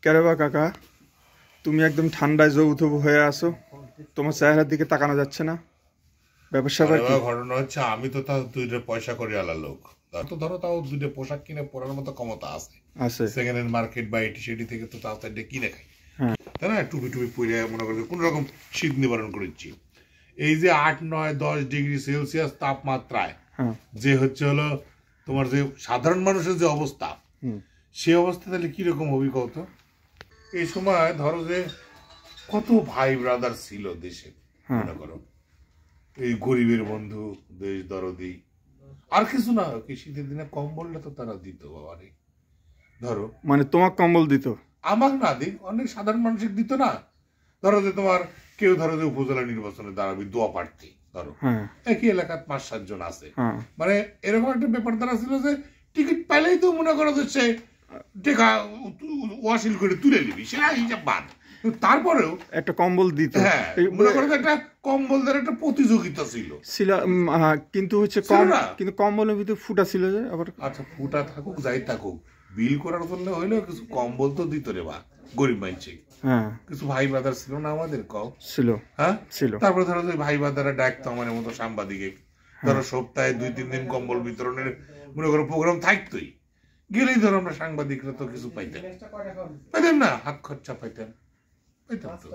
কেরেবা কাকা, তুমি একদম ঠান্ডায় জৌথুবু হয়ে আসো, তোমার চেহারার দিকে তাকানো যাচ্ছে না। ব্যবসা কি? ঘটনা হচ্ছে আমি তো তাও দুইটা পয়সা করে আলা লোক, তো ধরো তাও দুইটা পোশাক কিনে পরার মতো ক্ষমতা আছে, সেকেন্ড হ্যান্ড মার্কেট বা এটি সেটি থেকে তো তাও তাই কিনে খাই, তাই না? টুপি টুপি পরে মনে করো কোন রকম শীত নিবারণ করেছি। এই যে 8, 9, 10 ডিগ্রি সেলসিয়াস তাপমাত্রায় যে হচ্ছে হলো তোমার যে সাধারণ মানুষের যে অবস্থা, সে অবস্থা তাহলে কিরকম অভিজ্ঞতা। এই সময় ধরো যে কত ভাই ব্রাদার ছিল দেশে, মনে করো এই গরিবের বন্ধু, দেশ দরদি, আর কিছু না কি শীতের দিনে কম্বলটা তো তারা দিত বাবারে। ধরো মানে তোমার কম্বল দিত, আমার না দিক অনেক সাধারণ মানুষের দিত না। ধরো যে তোমার কেউ ধরো যে উপজেলা নির্বাচনে দাঁড়াবি দোয়া প্রার্থী, ধরো একই এলাকার 5-7 জন আছে, মানে এরকম একটা ব্যাপার দ্বারা ছিল যে টিকিট পাইলেই তো মনে করো যে সে টেকা ওয়াসিল করে তুলে নিবি, সেটা হিসাব বাদ। তারপরেও একটা কম্বল দিত, হ্যাঁ মনে করো একটা কম্বল দেওয়ার একটা প্রতিযোগিতা ছিল। কিন্তু হচ্ছে কিন্তু কম্বলের ভিতরে ফুটা ছিল যে আবার। আচ্ছা ফুটা থাকুক যাই থাকুক, বিল করার জন্য হইলেও কিছু কম্বল তো দিত রে বা গরিব মানুষে। কিছু ভাই ব্রাদার ছিল না আমাদের, কও ছিল? হ্যাঁ ছিল। তারপরে ধরো যে ভাই ব্রাদাররা ডাকতো আমার মতো সাংবাদিকে, ধরো সপ্তাহে 2-3 দিন কম্বল বিতরণের মনে করো প্রোগ্রাম থাকতোই, গেলেই ধরো আমরা সাংবাদিকরা তো কিছু পাইতাম না, হাত খরচা পাইতাম তো।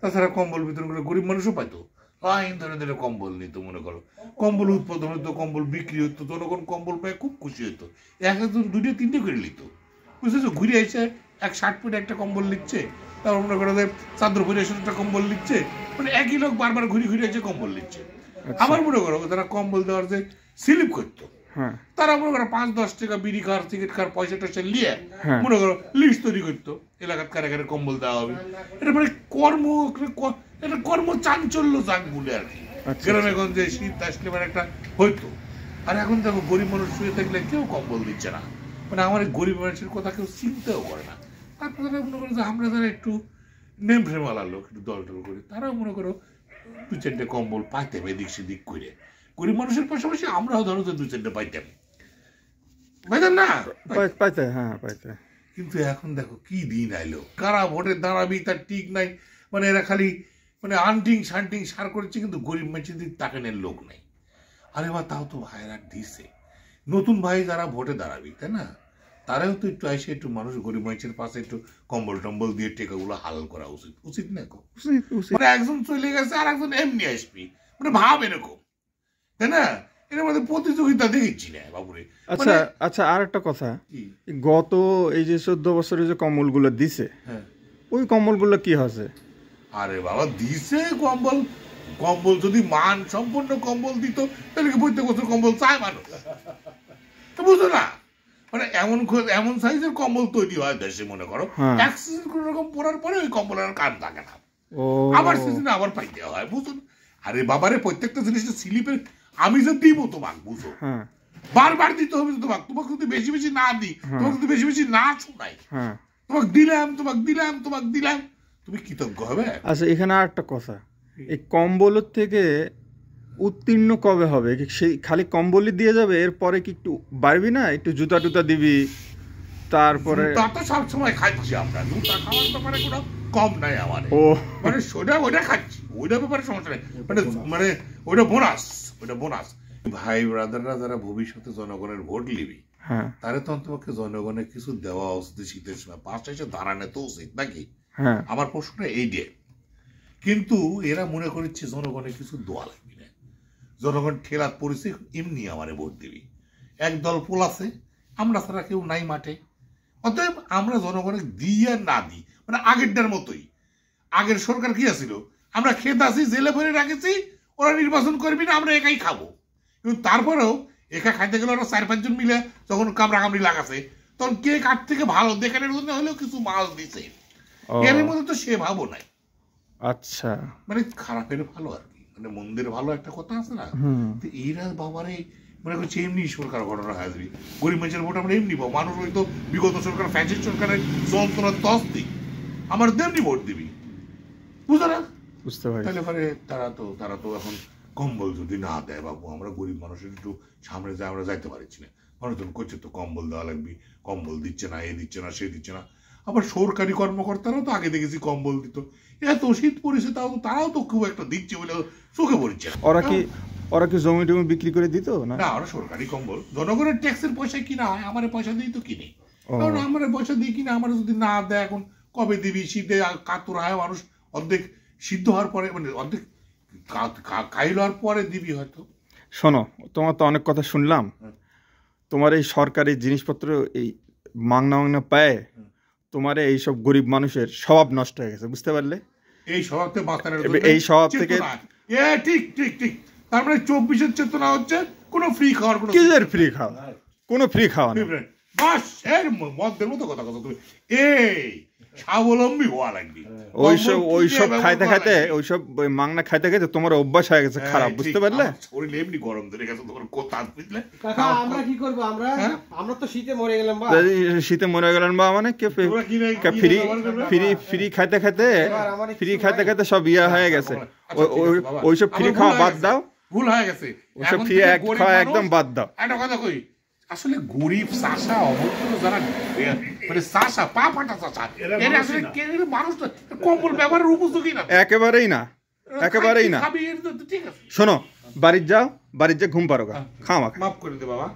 তাছাড়া কম্বল বিতরণ করে গরিব মানুষও পাইতো, লাইন ধরে ধরে কম্বল নিত, মনে করো কম্বল উৎপাদন হতো, কম্বল বিক্রি হতো, জনগণ কম্বল পায় খুব খুশি হতো। একজন 2-3টে করে নিত, বুঝতেছো? ঘুরে এসে 1 শার্ট পরে একটা কম্বল লিখছে, তারপর মনে করো যে চাদর পরে এসে একটা কম্বল লিখছে, মানে একই লোক বারবার ঘুরে ঘুরে এসে কম্বল লিখছে। আবার মনে করো তারা কম্বল দেওয়ার যে স্লিপ করতো, তারা মনে করো 5-10 টাকা বিড়ি খাওয়ার টিকিট খাওয়ার পয়সা টয়সা নিয়ে মনে করো লিস্ট তৈরি করতো, এলাকার কারে কারে কম্বল দেওয়া হবে। এটা মানে কর্ম চাঞ্চল্য যাক বলে আর কি, গ্রামে গঞ্জে শীত আসলে মানে একটা হইতো। আর এখন দেখো গরিব মানুষ শুয়ে থাকলে কেউ কম্বল দিচ্ছে না, মানে আমার গরিব মানুষের কথা কেউ চিন্তাও করে না। তারপরে মনে করো যে আমরা যারা একটু নেম ফ্রেমালা লোক, একটু দল টল করি, তারাও মনে করো 2-4টে কম্বল পাইতাম এদিক সেদিক করে। গরিব মানুষের পাশাপাশি আমরাও ধরো যে 2-4টে পাইতাম না পাইতে। কিন্তু এখন দেখো কি দিন আইলো, কারা ভোটে দাঁড়াবি তার ঠিক নাই, মানে এরা খালি মানে আন্টিং শান্টিং সার করেছে, কিন্তু গরিব মানুষের দিক তাকানোর লোক নাই। আরে বা তাও তো ভাইরা দিছে, নতুন ভাই যারা ভোটে দাঁড়াবি, তাই না, তারাও তো একটু এসে একটু মানুষ গরিব মানুষের পাশে একটু কম্বল টম্বল দিয়ে টেকাগুলো হালাল করা উচিত না? মানে একজন চলে গেছে আর একজন এমনি আসবি, মানে ভাব এরকম, তাই না? এর মধ্যে প্রতিযোগিতা দেখেছি না বাবুরে। আচ্ছা আর একটা কথা, গত এই যে 14 বছরে যে কম্বল গুলো দিছে, ওই কম্বল গুলো কি হয়েছে? আরে বাবা দিছে কম্বল যদি মান সম্পন্ন কম্বল দিত তাহলে কি প্রত্যেক বছর কম্বল চায় মানুষ? বুঝো না, মানে এমন সাইজের কম্বল তৈরি হয় দেশে, মনে করো এক সিজন কোন রকম পরার পরে ওই কম্বল আর কান থাকে না, আবার সিজনে আবার পাইতে হয়, বুঝো? আরে বাবারে প্রত্যেকটা জিনিসের স্লিপের আমি যে দিব তোমাকে, বুঝো, বারবার দিতে হবে তোমাকে যদি বেশি বেশি না দিই, তোমাকে যদি বেশি বেশি না শোনাই, তোমাকে দিলাম, তুমি কৃতজ্ঞ হবে? আচ্ছা এখানে আর একটা কথা, এই কম্বলের থেকে উত্তীর্ণ কবে হবে? সেই খালি কম্বলই দিয়ে যাবে, এরপরে কি একটু বাড়বি না, একটু জুতা টুতা দিবি? তারপরে তা তো সবসময় খাচ্ছি আমরা, জুতা খাওয়ার ব্যাপারে কোনো কম নাই আমার, মানে ওইটা খাচ্ছি, ওইটা ব্যাপারে সমস্যা নেই, মানে ওইটা বোনাস। ভাই ব্রাদাররা যারা ভবিষ্যতে জনগণের ভোট নিবি, তারে তো অন্তপক্ষে জনগণের কিছু দেওয়া উচিত, শীতের সময় পাঁচটা এসে দাঁড়ানো তো উচিত নাকি? আমার প্রশ্নটা এই যে, কিন্তু এরা মনে করছে জনগণের কিছু দোয়া লাগবে না, জনগণ ঠেলাত পড়েছে এমনি আমারে ভোট দিবি, একদল পোল আছে, আমরা ছাড়া কেউ নাই মাঠে, অতএব আমরা জনগণের দিই আর না দিই, মানে আগেরটার মতোই। আগের সরকার কি আছিল, আমরা খেতে আসি, জেলে ভরে রাখেছি, ওরা নির্বাচন করবি না, আমরা একাই খাবো। কিন্তু তারপরেও একা খাইতে গেলে ওরা 4-5 জন মিলে যখন কামড়াকামড়ি লাগাছে, তখন কে কাঠ থেকে ভালো দেখানোর জন্য হলেও কিছু মাল দিছে, এর মধ্যে তো সে ভাবো নাই। আচ্ছা মানে খারাপের ভালো আর কি, মানে মন্দের ভালো একটা কথা আছে না, তো এরা বাবারে মনে করছে এমনি সরকার ঘটনা হাজরি, গরিব মানুষের ভোট আমরা এমনি পাবো, মানুষ হয়তো বিগত সরকার ফ্যাসিস্ট সরকারের যন্ত্রণার 10 দিক আমার তেমনি ভোট দিবি, বুঝো না? বুঝতে পারি। তাহলে পরে তারা তো এখন কম্বল যদি না দেয় বাবু, আমরা গরিব মানুষের একটু সামনে যায় আমরা যাইতে পারছি না, মানুষজন করছে তো কম্বল দেওয়া লাগবে, কম্বল দিচ্ছে না, এ দিচ্ছে না, সে দিচ্ছে না। আবার সরকারি কর্মকর্তারাও তো আগে দেখেছি কম্বল দিত। এত শীত পড়েছে তারাও তো খুব একটা দিচ্ছে বলে চোখে পড়ছে না। ওরা কি জমি টমি বিক্রি করে দিত না? না, ওরা সরকারি কম্বল জনগণের ট্যাক্সের পয়সা কিনা হয়, আমার পয়সা দিয়ে তো কিনে। কারণ আমার পয়সা দিয়ে কিনে আমার যদি না দেয়, এখন কবে দিবি? শীতে কাতর হয় মানুষ, অর্ধেক সিদ্ধ হওয়ার পরে, মানে অর্ধেক কাইল হওয়ার পরে দিবি হয়তো। শোনো, তোমার তো অনেক কথা শুনলাম। তোমার এই সরকারি জিনিসপত্র এই মাংনা পায়, তোমার এইসব গরিব মানুষের স্বভাব নষ্ট হয়ে গেছে, বুঝতে পারলে? এই স্বভাব থেকে বাঁচানোর এই স্বভাব থেকে ঠিক ঠিক ঠিক। তার মানে 24-এর চেতনা হচ্ছে কোনো ফ্রি খাওয়ার, কোনো কিসের ফ্রি খাওয়া? কোনো ফ্রি খাওয়া না। বাস এর মধ্যের মতো কথা তুমি এই স্বাবলম্বী হওয়া লাগবে। ওইসব খাইতে খাইতে, ওইসব মাংনা খাইতে খাইতে তোমার অভ্যাস হয়ে গেছে খারাপ, বুঝতে পারলে? শরীর এমনি গরম ধরে গেছে তোমার, কোথা বুঝলে? আমরা কি করবো? আমরা তো শীতে মরে গেলাম বা। শীতে মরে গেলেন বা মানে ফ্রি খাইতে খাইতে সব ইয়া হয়ে গেছে। ওইসব ফ্রি খাওয়া বাদ দাও, ভুল হয়ে গেছে। ওইসব ফ্রি খাওয়া একদম বাদ দাও। একটা কথা কই, আসলে গরিব চাষা অভদ্র যারা, মানে চাষা পা ফাটা চাষা, এরা আসলে মানুষ কম্বল ব্যবহারের উপযোগী না, একেবারেই না, একেবারেই না। ঠিক আছে, শোনো, বাড়ির যাও, বাড়ির যা ঘুম পারো, খাওয়া মাফ করে দে বাবা।